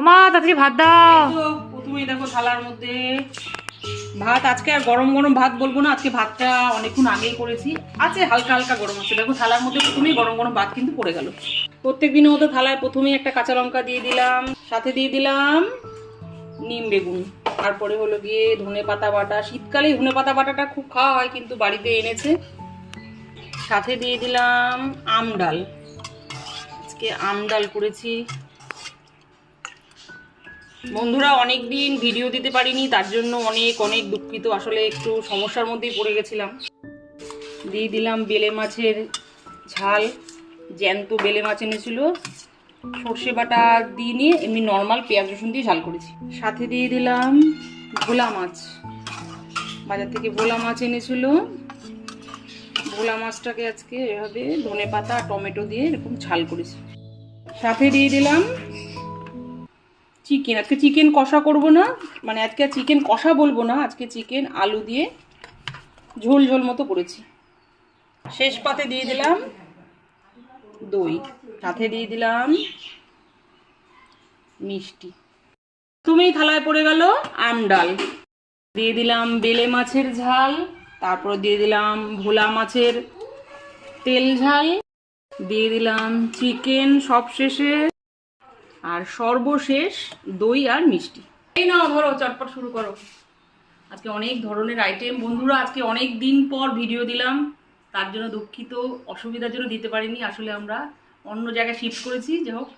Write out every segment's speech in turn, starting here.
মা তাড়াতাড়ি ভাত দাও। প্রথমেই দেখো থালার মধ্যে ভাত। আজকে আর গরম গরম ভাত বলবো না, আজকে ভাতটা অনেকক্ষণ আগেই করেছি, আছে হালকা হালকা গরম আছে। দেখো থালার মধ্যে প্রথমেই গরম গরম ভাত কিন্তু পড়ে গেল। প্রত্যেক দিনের মতো থালায় প্রথমেই একটা কাঁচা লঙ্কা দিয়ে দিলাম, সাথে দিয়ে দিলাম নিম বেগুন, তারপরে হলো গিয়ে ধনে পাতা বাটা। শীতকালে ধনে পাতা বাটাটা খুব খাওয়া হয়, কিন্তু বাড়িতে এনেছে। সাথে দিয়ে দিলাম আম ডাল, আজকে আম ডাল করেছি। বন্ধুরা অনেকদিন ভিডিও দিতে পারিনি, তার জন্য অনেক অনেক দুঃখিত। আসলে একটু সমস্যার মধ্যেই পড়ে গেছিলাম। দিয়ে দিলাম বেলে মাছের ঝাল, জ্যান্ত বেলে মাছ এনেছিল, সর্ষে বাটা দিয়ে নিয়ে এমনি নর্মাল পেঁয়াজ রসুন দিয়ে ঝাল করেছি। সাথে দিয়ে দিলাম ভোলা মাছ, বাজার থেকে ভোলা মাছ এনেছিল। ভোলা মাছটাকে আজকে এভাবে ধনে পাতা টমেটো দিয়ে এরকম ঝাল করেছি। সাথে দিয়ে দিলাম চিকেন। আজকে চিকেন কষা করব না, মানে আজকে চিকেন কষা বলবো না, আজকে চিকেন আলু দিয়ে ঝোল ঝোল মতো করেছি। শেষ পাতে দিয়ে দিলাম দই, সাথে দিয়ে দিলাম মিষ্টি। তুমি থালায় পড়ে গেল আম ডাল, দিয়ে দিলাম বেলে মাছের ঝাল, তারপর দিয়ে দিলাম ভোলা মাছের তেল ঝাল, দিয়ে দিলাম চিকেন সব শেষে, আর সর্বশেষ দই আর মিষ্টি। এই নাও ধরো, চটপট শুরু করো। আজকে অনেক ধরনের আইটেম। বন্ধুরা আজকে অনেক দিন পর ভিডিও দিলাম, তার জন্য দুঃখিত, অসুবিধার জন্য দিতে পারিনি। আসলে আমরা অন্য জায়গায় শিফট করেছি, যাই হোক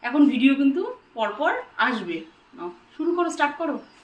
এখন ভিডিও কিন্তু পরপর আসবে। নাও শুরু করো, স্টার্ট করো।